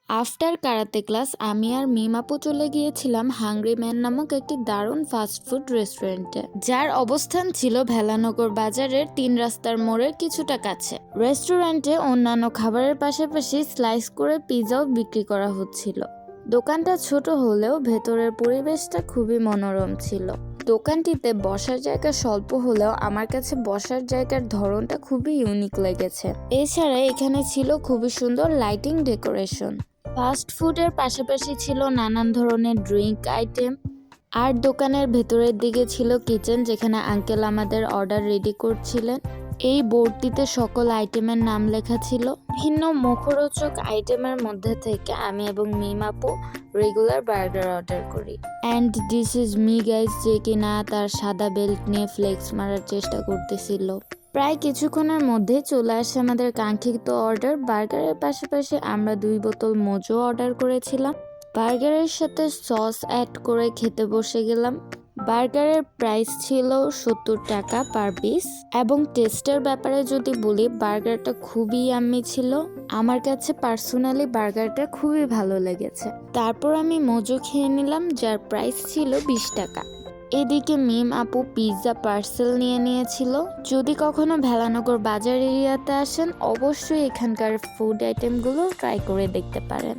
After karate class আমি আর মিম আপু চলে গিয়েছিলাম হাংরি ম্যান নামক একটি দারুণ ফাস্টফুড রেস্টুরেন্টে, যার অবস্থান ছিল ভেলানগর বাজারের 3 রাস্তার মোড়ের কিছুটা কাছে। রেস্টুরেন্টে অন্যান্য খাবারের পাশাপাশি স্লাইস করে পিৎজাও বিক্রি করা হচ্ছিল। দোকানটা ছোট হলেও ভেতরের পরিবেশটা খুবই মনোরম ছিল। দোকানটিতে বসার জায়গা স্বল্প হলেও আমার কাছে বসার জায়গার ধরনটা খুবই ইউনিক লেগেছে। এছাড়া এখানে ছিল খুবই সুন্দর লাইটিং ডেকোরেশন। ফাস্ট ফুডের পাশাপাশি ছিল নানান ধরনের ড্রিঙ্ক আইটেম, আর দোকানের ভেতরের দিকে ছিল কিচেন, যেখানে আঙ্কেল আমাদের অর্ডার রেডি করছিলেন। এই বোর্ডটিতে সকল আইটেমের নাম লেখা ছিল। ভিন্ন মুখরোচক আইটেমের মধ্যে থেকে আমি এবং মিম আপু রেগুলার বার্গার অর্ডার করি। And this is me guys, যে কিনা তার সাদা বেল্ট নিয়ে ফ্লেক্স মারার চেষ্টা করতেছিল। প্রায় কিছুক্ষণের মধ্যে চলে আসে আমাদের কাঙ্ক্ষিত অর্ডার। বার্গারের পাশাপাশি আমরা 2 বোতল মোজো অর্ডার করেছিলাম। বার্গারের সাথে সস অ্যাড করে খেতে বসে গেলাম। বার্গারের প্রাইস ছিল 70 টাকা পার পিস, এবং টেস্টের ব্যাপারে যদি বলি, বার্গারটা খুবই ইয়াম্মি ছিল। আমার কাছে পার্সোনালি বার্গারটা খুবই ভালো লেগেছে। তারপর আমি মোজো খেয়ে নিলাম, যার প্রাইস ছিল 20 টাকা। এদিকে মিম আপু পিৎজা পার্সেল নিয়ে নিয়েছিল। যদি কখনো ভেলানগর বাজার এরিয়াতে আসেন, অবশ্যই এখানকার ফুড আইটেমগুলো ট্রাই করে দেখতে পারেন।